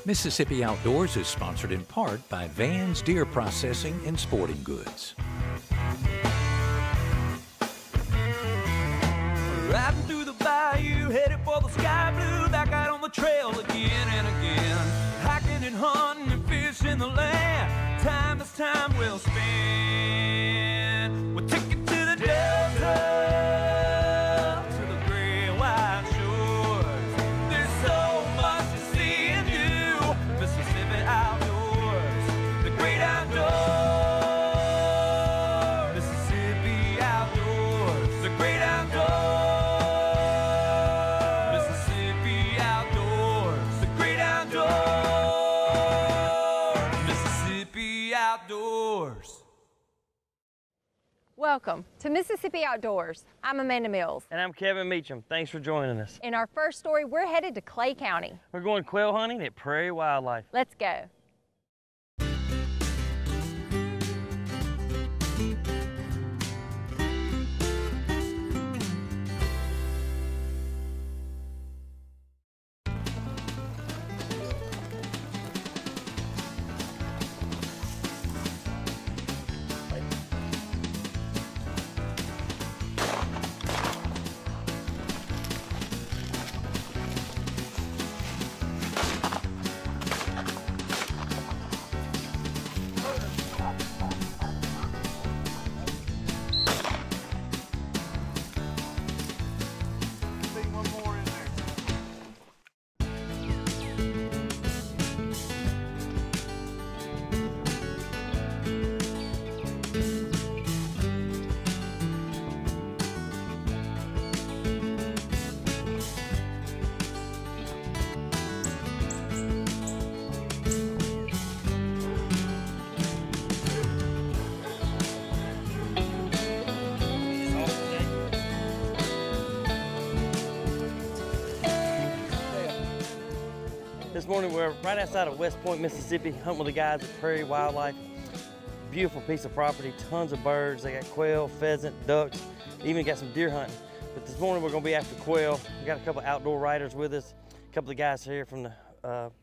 Mississippi Outdoors is sponsored in part by Van's Deer Processing and Sporting Goods. Riding through the bayou, headed for the sky blue, back out on the trail again and again. Hiking and hunting and fishing the land, time is time well spent. We'll take you to the Delta, to the gray white shores. There's so much to see and do, Mississippi outdoors, the great outdoors. Mississippi outdoors, the great outdoors. Welcome to Mississippi Outdoors. I'm Amanda Mills. And I'm Kevin Meacham. Thanks for joining us. In our first story, we're headed to Clay County. We're going quail hunting at Prairie Wildlife. Let's go. This morning we're right outside of West Point, Mississippi, hunting with the guys at Prairie Wildlife. Beautiful piece of property, tons of birds. They got quail, pheasant, ducks, even got some deer hunting. But this morning we're gonna be after quail. We got a couple outdoor riders with us, a couple of guys here from the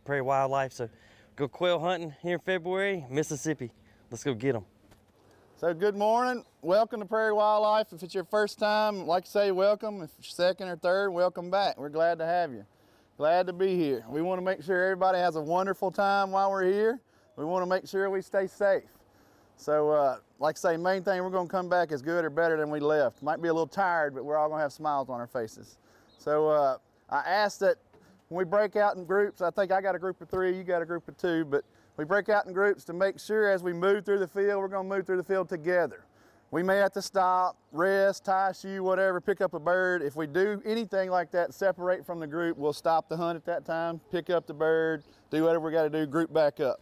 Prairie Wildlife. So go quail hunting here in February, Mississippi. Let's go get them. So good morning, welcome to Prairie Wildlife. If it's your first time, I'd like to say welcome. If it's your second or third, welcome back. We're glad to have you. Glad to be here. We want to make sure everybody has a wonderful time while we're here. We want to make sure we stay safe. So like I say, main thing, we're going to come back as good or better than we left. Might be a little tired, but we're all going to have smiles on our faces. So I asked that when we break out in groups, I think I got a group of 3, you got a group of 2, but we break out in groups to make sure as we move through the field, we're going to move through the field together. We may have to stop, rest, tie a shoe, whatever, pick up a bird. If we do anything like that, separate from the group, we'll stop the hunt at that time, pick up the bird, do whatever we got to do, group back up.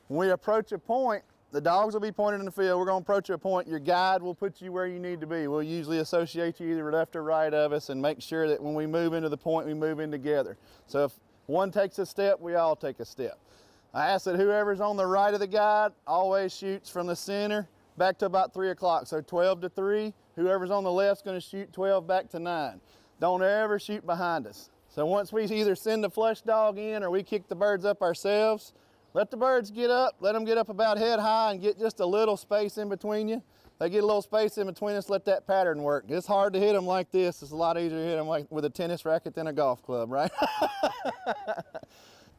When we approach a point, the dogs will be pointed in the field. We're going to approach a point. Your guide will put you where you need to be. We'll usually associate you either left or right of us and make sure that when we move into the point, we move in together. So if one takes a step, we all take a step. I ask that whoever's on the right of the guide always shoots from the center back to about 3 o'clock, so 12 to 3. Whoever's on the left's going to shoot 12 back to 9. Don't ever shoot behind us. So once we either send the flush dog in or we kick the birds up ourselves, let the birds get up, let them get up about head high and get just a little space in between you. They get a little space in between us, let that pattern work. It's hard to hit them like this. It's a lot easier to hit them like with a tennis racket than a golf club, right?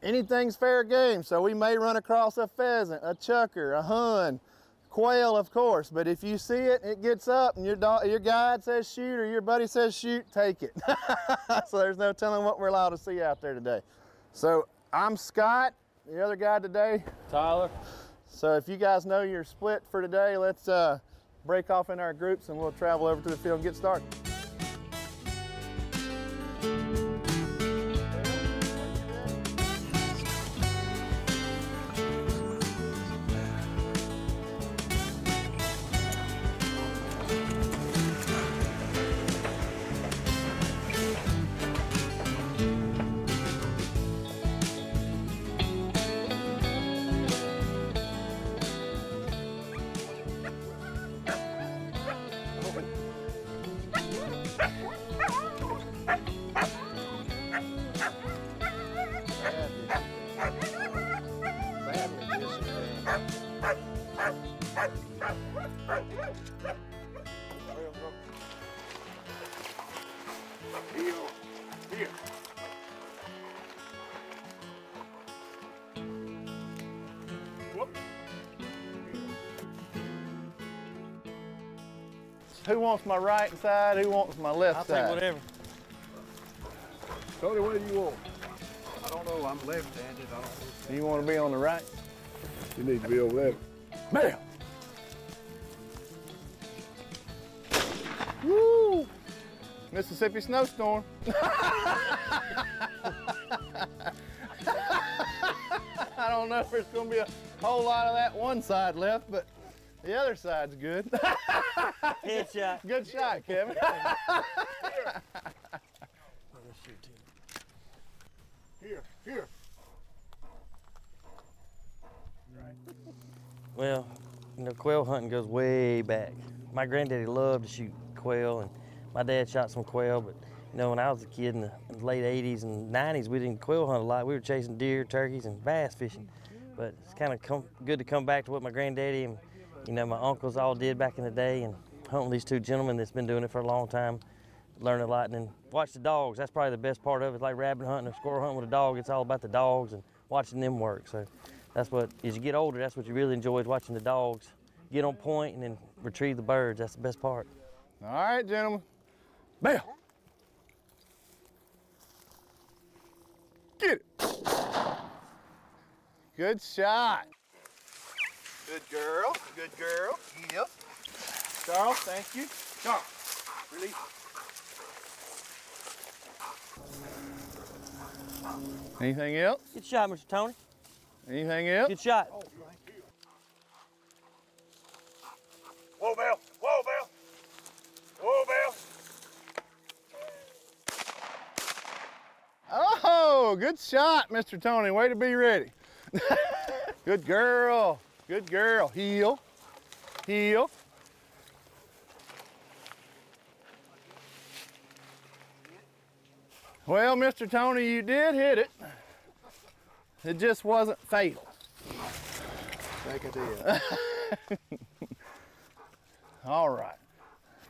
Anything's fair game, so we may run across a pheasant, a chucker, a hun, quail, of course, but if you see it, it gets up and your guide says shoot or your buddy says shoot, take it. So there's no telling what we're allowed to see out there today. So I'm Scott, the other guy today, Tyler. So if you guys know you're split for today, let's break off in our groups and we'll travel over to the field and get started. Here. Whoop. Who wants my right side? Who wants my left side? I'll take whatever. Tony, what do you want? I don't know. I'm left-handed. I don't know. You want to be on the right? You need to be over there. Bam! Woo! Mississippi snowstorm. I don't know if there's going to be a whole lot of that one side left, but the other side's good. Headshot. Good shot, Kevin. Here. Well, you know, quail hunting goes way back. My granddaddy loved to shoot quail, and my dad shot some quail, but you know, when I was a kid in the late 80s and 90s, we didn't quail hunt a lot. We were chasing deer, turkeys, and bass fishing. But it's kind of good to come back to what my granddaddy and, you know, my uncles all did back in the day, and hunt with these two gentlemen that's been doing it for a long time, learn a lot, and then watch the dogs. That's probably the best part of it. It's like rabbit hunting or squirrel hunting with a dog. It's all about the dogs and watching them work. So that's what, as you get older, that's what you really enjoy, is watching the dogs get on point and then retrieve the birds. That's the best part. All right, gentlemen. Bam! Get it. Good shot. Good girl. Good girl. Yep. Charles, thank you. Charles, release. Anything else? Good shot, Mr. Tony. Anything else? Good shot. Whoa, Bill. Whoa, Bill. Whoa, Bill. Oh, good shot, Mr. Tony. Way to be ready. Good girl. Good girl. Heel. Heel. Well, Mr. Tony, you did hit it. It just wasn't fatal. I think I did. All right.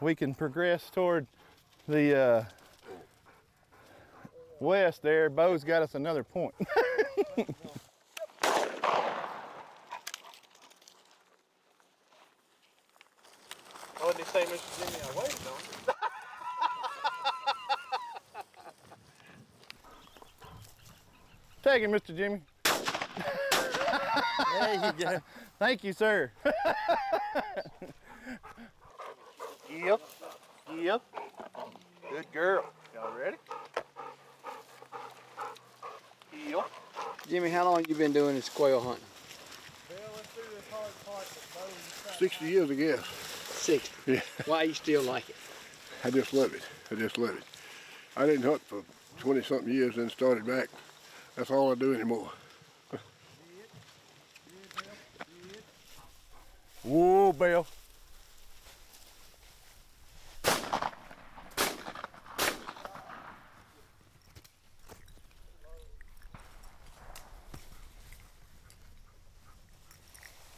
We can progress toward the west there. Bo's got us another point. What did he say, Mr. Jimmy? I waited on him. Take it, Mr. Jimmy. There you go. Thank you, sir. Yep. Yep. Good girl. Y'all ready? Yep. Jimmy, how long you been doing this quail hunting? 60 years, I guess. 60. Yeah. Why you still like it? I just love it. I just love it. I didn't hunt for 20-something years, then started back. That's all I do anymore. Whoa, Bill.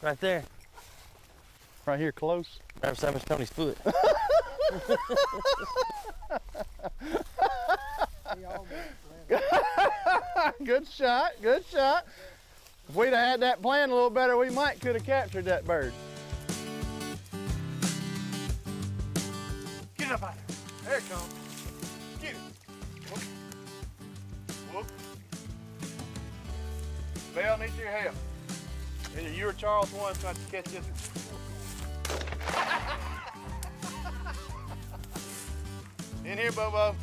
Right there. Right here, close. Right beside Mr. Tony's foot. Good shot, good shot. If we'd have had that plan a little better, we might could have captured that bird. Get up out there. There it comes. Get it. Whoop. Whoop. Belle needs your help. Either you or Charles wants to catch this. In here, Bobo.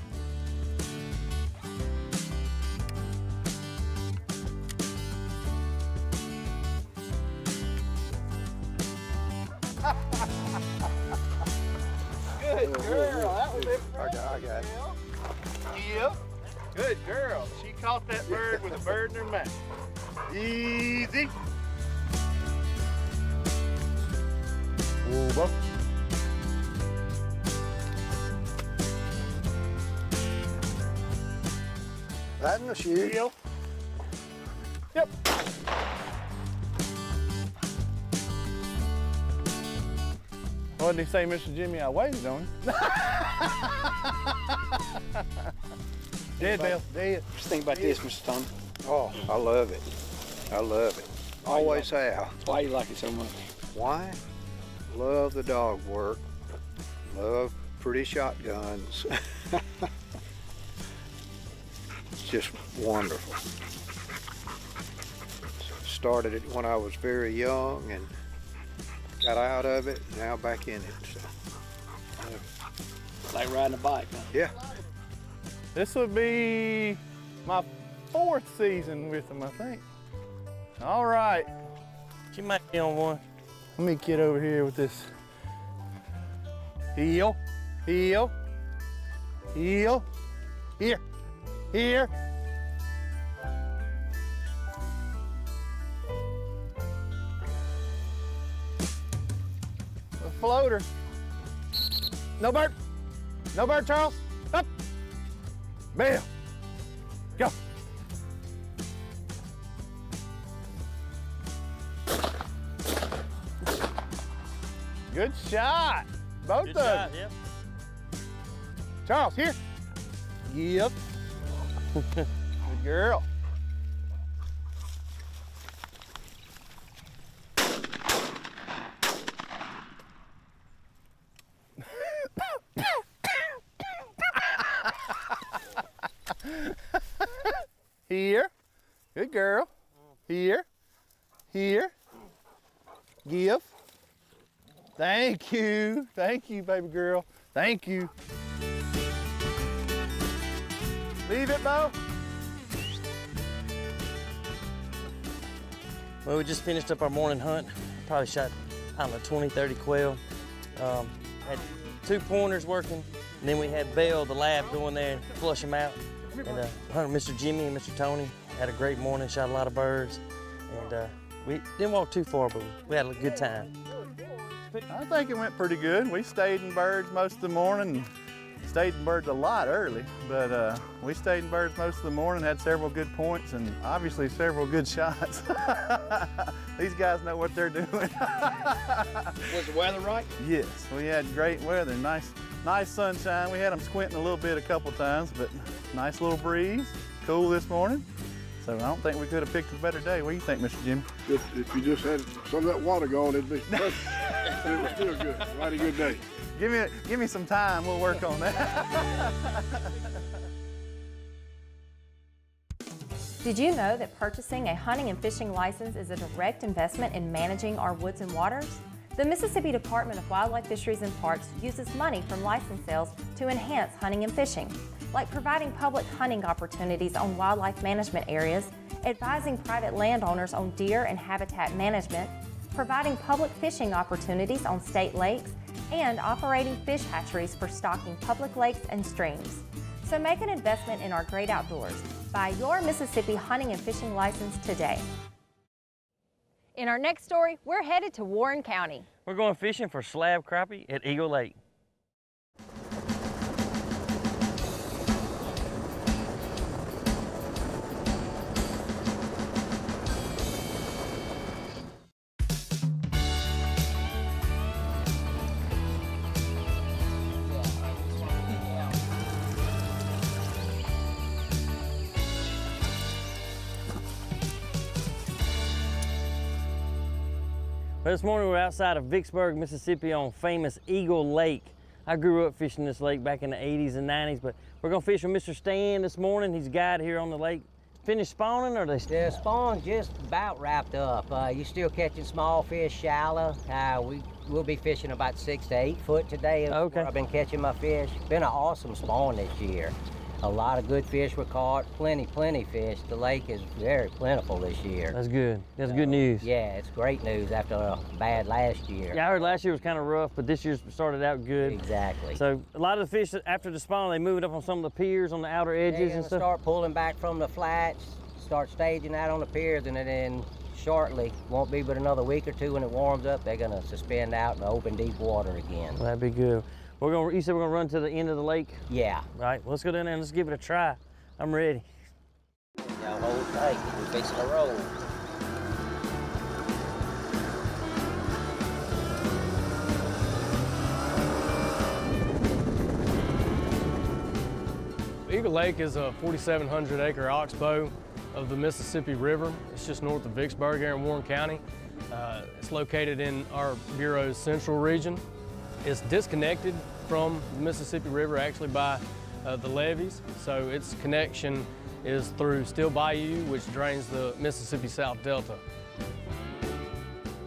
Good girl. That was it. I got it. Yep. Good girl. She caught that bird with a bird in her mouth. Easy. Over. Right in the shoe. Yep. Yep. What did he say, Mr. Jimmy? I waited on him. Dead, Bill, dead. Just think about this, Mr. Tony. Oh, I love it. I love it. Always have. Why you like it so much? Why? Love the dog work. Love pretty shotguns. It's just wonderful. Started it when I was very young and got out of it, now back in it. So, Like riding a bike, huh? yeah. This would be my 4th season with him, I think. All right. She might be on one. Let me get over here with this. Heel, heel, heel, here, here. A floater. No bird. No bird, Charles. Up. Bill. Go. Good shot. Both Good of shot, them. yep. Charles, here. Yep. Good girl. Here. Good girl. Here. Here. Give. Thank you. Thank you, baby girl. Thank you. Leave it, Bo. Well, we just finished up our morning hunt. Probably shot, I don't know, 20, 30 quail. Had 2 pointers working, and then we had Belle, the lab, go in there and flush them out. And hunted Mr. Jimmy and Mr. Tony. Had a great morning, shot a lot of birds. And we didn't walk too far, but we had a good time. I think it went pretty good. We stayed in birds most of the morning. And stayed in birds a lot early, but we stayed in birds most of the morning, had several good points, and obviously several good shots. These guys know what they're doing. Was the weather right? Yes, we had great weather, nice sunshine. We had them squinting a little bit a couple times, but nice little breeze, cool this morning. So I don't think we could have picked a better day. What do you think, Mr. Jim? If you just had some of that water going, it'd be perfect. It was still good. Quite a good day. Give me some time, we'll work on that. Did you know that purchasing a hunting and fishing license is a direct investment in managing our woods and waters? The Mississippi Department of Wildlife, Fisheries and Parks uses money from license sales to enhance hunting and fishing, like providing public hunting opportunities on wildlife management areas, advising private landowners on deer and habitat management, providing public fishing opportunities on state lakes, and operating fish hatcheries for stocking public lakes and streams. So make an investment in our great outdoors. Buy your Mississippi hunting and fishing license today. In our next story, we're headed to Warren County. We're going fishing for slab crappie at E08. This morning we're outside of Vicksburg, Mississippi on famous Eagle Lake. I grew up fishing this lake back in the 80s and 90s, but we're gonna fish with Mr. Stan this morning. He's a guide here on the lake. Finished spawning, or they still? The spawn's just about wrapped up. You're still catching small fish shallow. We'll be fishing about 6 to 8 foot today. Okay. I've been catching my fish. Been an awesome spawn this year. A lot of good fish were caught, plenty fish. The lake is very plentiful this year. That's good. That's good news. Yeah, it's great news after a bad last year. Yeah, I heard last year was kind of rough, but this year started out good. Exactly. So a lot of the fish, after the spawn, they move it up on some of the piers on the outer edges and stuff? Start pulling back from the flats, start staging out on the piers, and then shortly, won't be but another week or two when it warms up, they're gonna suspend out in the open deep water again. Well, that'd be good. You said we're gonna run to the end of the lake? Yeah. Right, well, let's go down there and let's give it a try. I'm ready. Y'all hold tight, we're fixing to roll. Eagle Lake is a 4,700 acre oxbow of the Mississippi River. It's just north of Vicksburg here in Warren County. It's located in our Bureau's central region. It's disconnected from the Mississippi River actually by the levees, so its connection is through Steel Bayou, which drains the Mississippi South Delta.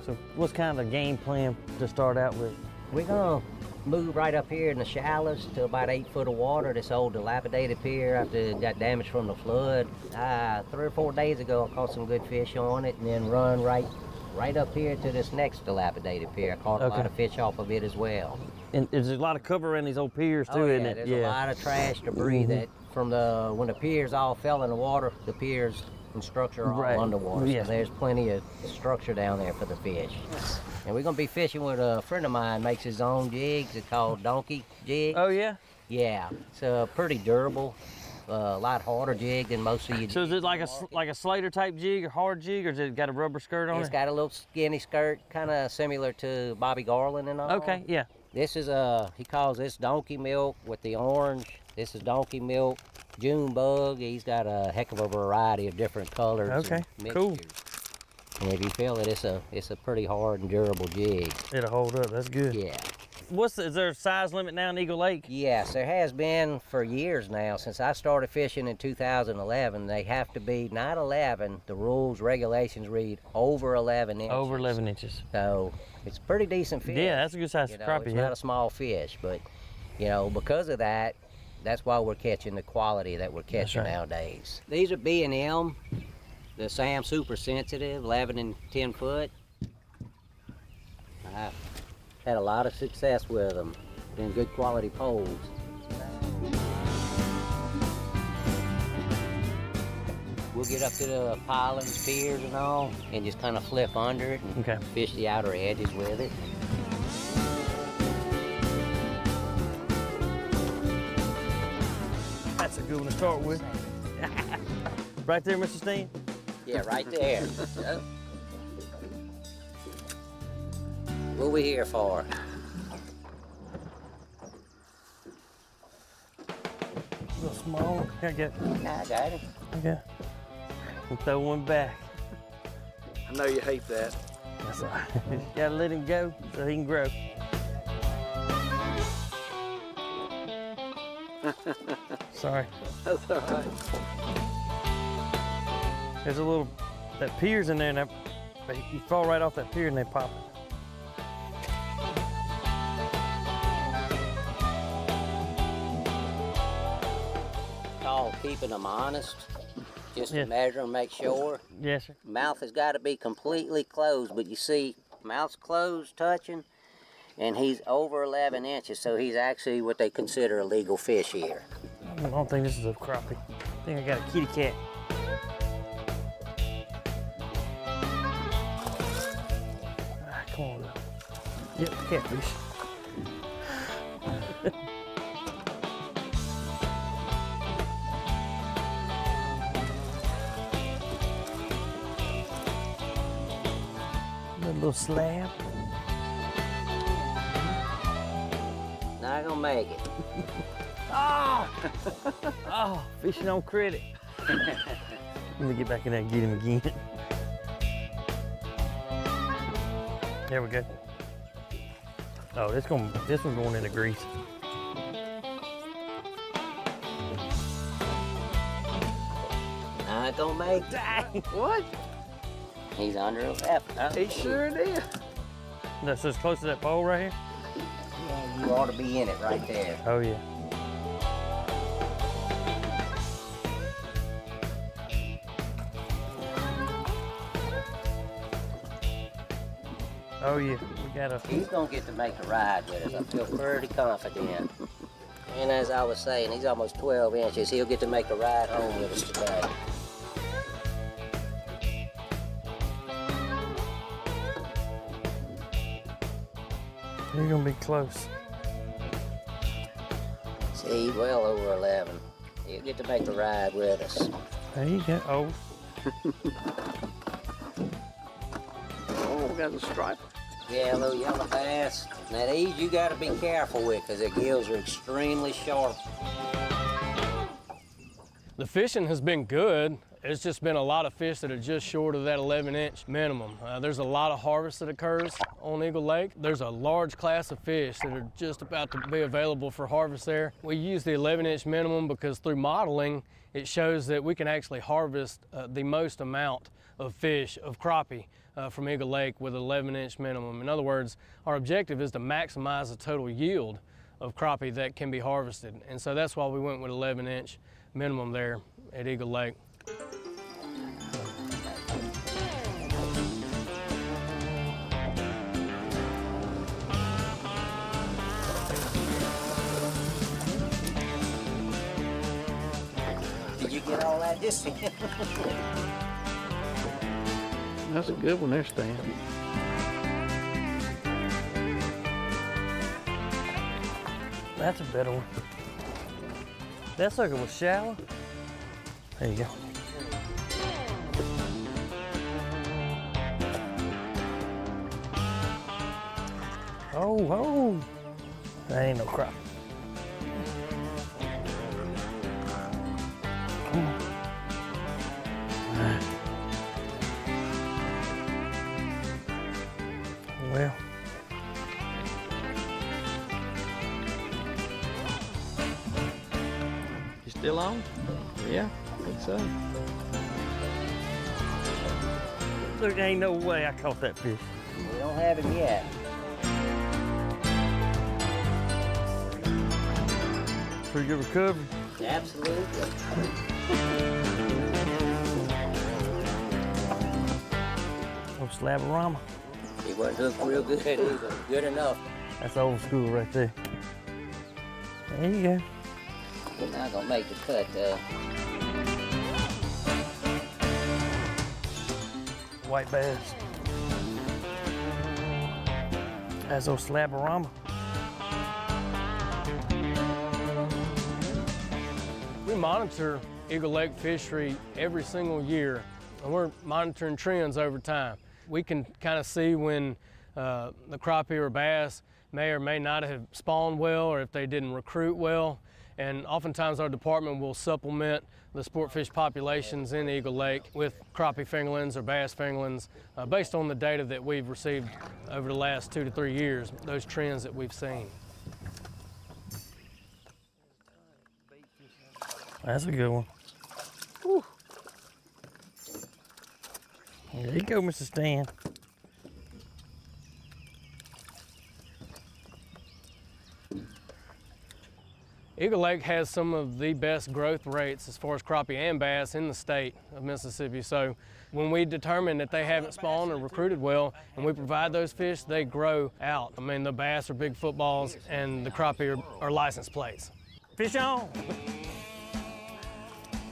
So what's kind of the game plan to start out with? We're gonna move right up here in the shallows to about 8 foot of water, this old dilapidated pier after it got damaged from the flood. 3 or 4 days ago, I caught some good fish on it and then run right up here to this next dilapidated pier. I caught a lot of fish off of it as well. And there's a lot of cover in these old piers too, isn't it? There's a lot of trash debris that from when the piers all fell in the water, the piers and structure are all underwater. So there's plenty of structure down there for the fish. And we're gonna be fishing with a friend of mine, makes his own jigs. It's called donkey jigs. Oh yeah? Yeah, it's pretty durable. A lot harder jig than most of you. So is it like a Slater type jig or hard jig, or has it got a rubber skirt on it? It's got a little skinny skirt, kind of similar to Bobby Garland and all. Okay, yeah. This is he calls this donkey milk with the orange. This is donkey milk, June bug. He's got a heck of a variety of different colors. Okay, cool. And if you feel it, it's a pretty hard and durable jig. It'll hold up. That's good. Yeah. Is there a size limit now in Eagle Lake? Yes, there has been for years now. Since I started fishing in 2011, they have to be not 11. The rules, regulations read over 11 inches. Over 11 inches. So it's a pretty decent fish. Yeah, that's a good size crappie. It's not a small fish, but because of that, that's why we're catching the quality that we're catching nowadays. These are B&M, the Sam Super Sensitive, 11 and 10 foot. I've had a lot of success with them. Been good quality poles. We'll get up to the pilings, piers and all, and just kind of flip under it and fish the outer edges with it. That's a good one to start with. Right there, Mr. Steen? Yeah, right there. What we here for? A little small. I got it. Okay. We'll throw one back. I know you hate that. That's all right. Gotta let him go so he can grow. Sorry. That's all right. There's that pier's in there, and you fall right off that pier and they pop. Called keeping them honest, just to measure and make sure. Yes, sir. Mouth has got to be completely closed, but you see, mouth's closed, touching, and he's over 11 inches, so he's actually what they consider a legal fish here. I don't think this is a crappie. I think I got a kitty cat. Come on now. Yep, catfish. A little slab. Not gonna make it. Oh, fishing on credit. Let me get back in there and get him again. There we go. Oh, this one's going in the grease. Not gonna make it. Dang, what? He's under 11. He sure did. That's as close to that pole right here? Yeah, you ought to be in it right there. Oh, yeah. Oh, yeah. We got a... He's gonna get to make a ride with us. I feel pretty confident. And as I was saying, he's almost 12 inches. He'll get to make a ride home with us today. You're gonna be close. See, he's well over 11. He'll get to make a ride with us. There you go. Oh. Oh, we got a stripe. Yeah, a little yellow bass. Now these you gotta be careful with because their gills are extremely sharp. The fishing has been good. It's just been a lot of fish that are just short of that 11-inch minimum. There's a lot of harvest that occurs on Eagle Lake. There's a large class of fish that are just about to be available for harvest there. We use the 11-inch minimum because through modeling, it shows that we can actually harvest the most amount of fish, of crappie, from Eagle Lake with an 11-inch minimum. In other words, our objective is to maximize the total yield of crappie that can be harvested. And so that's why we went with 11-inch minimum there at Eagle Lake. Did you get all that? Just That's a good one there, Stan. That's a better one. That sucker was shallow. There you go. Oh, that ain't no crappie. Come on. Well. You still on? Yeah, I think so. Look, ain't no way I caught that fish. we don't have it yet. Pretty good recovery. Absolutely. Oh, slaborama. He wasn't hooked real good either. Good enough. That's old school right there. There you go. We're not gonna make the cut, White bass. That's old slaborama. We monitor Eagle Lake fishery every single year, and we're monitoring trends over time. We can kind of see when the crappie or bass may or may not have spawned well, or if they didn't recruit well. And oftentimes our department will supplement the sport fish populations in Eagle Lake with crappie fingerlings or bass fingerlings based on the data that we've received over the last 2 to 3 years, those trends that we've seen. That's a good one. Whew. There you go, Mr. Stan. Eagle Lake has some of the best growth rates as far as crappie and bass in the state of Mississippi. So when we determine that they haven't spawned or recruited well and we provide those fish, they grow out. I mean, the bass are big footballs and the crappie are license plates. Fish on!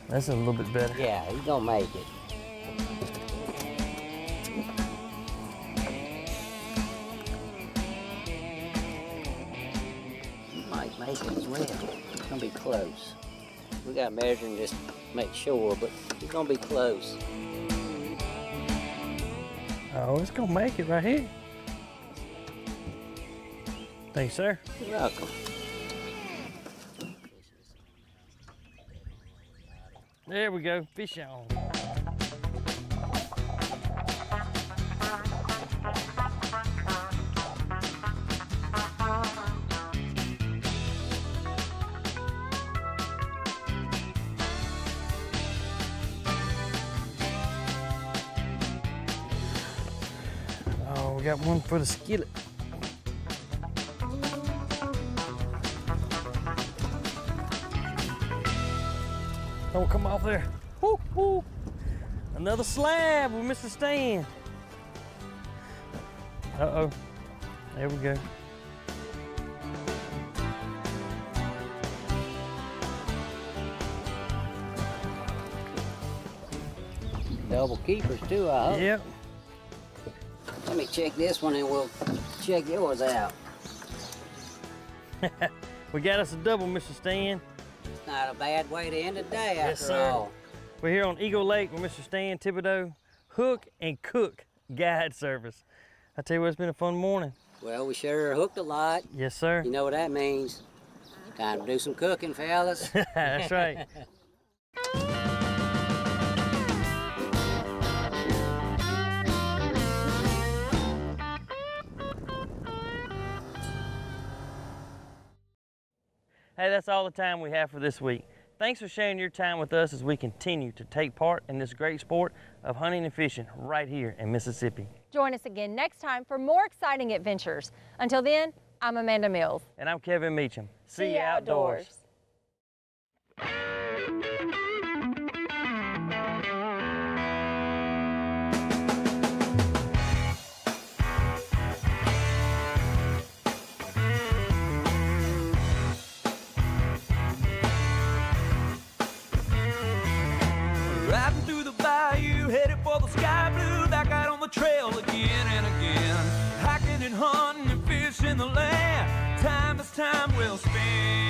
That's a little bit better. Yeah, he's gonna make it. He might make it as well. It's gonna be close. We gotta measure and just make sure, but it's gonna be close. Oh, it's gonna make it right here. Thanks, sir. You're welcome. There we go, fish on. Oh, we got one for the skillet. Don't come off there. Woo, woo. Another slab with Mr. Stan. Uh-oh. There we go. Double keepers too, I hope. Yep. Let me check this one and we'll check yours out. We got us a double, Mr. Stan. Not a bad way to end the day Yes, after sir. all. We're here on Eagle Lake with Mr. Stan Thibodeau, Hook and Cook Guide Service. I tell you what, it's been a fun morning. Well, we sure hooked a lot. Yes, sir. You know what that means. Time to do some cooking, fellas. That's right. Hey, that's all the time we have for this week. Thanks for sharing your time with us as we continue to take part in this great sport of hunting and fishing right here in Mississippi. Join us again next time for more exciting adventures. Until then, I'm Amanda Mills. And I'm Kevin Meacham. See you outdoors. Riding through the bayou, headed for the sky blue, back out on the trail again and again. Hiking and hunting and fishing the land, time is time well spent.